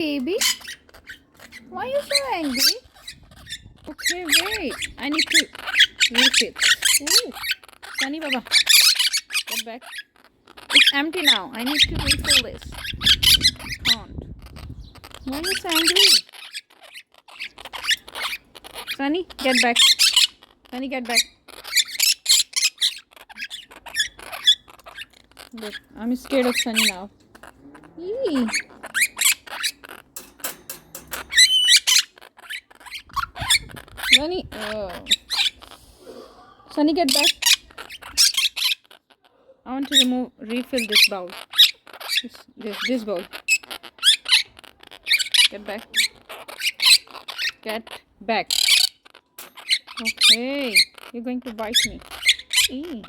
Baby, why are you so angry? Okay, wait. I need to refill. Ooh, Sunny Baba, get back. It's empty now. I need to refill this. Can't. Why are you so angry? Sunny, get back. Sunny, get back. Look, I'm scared of Sunny now. Eee. Sunny, oh. Sunny, get back. I want to refill this bowl. This bowl. Get back. Get back. Okay, you're going to bite me. Eee.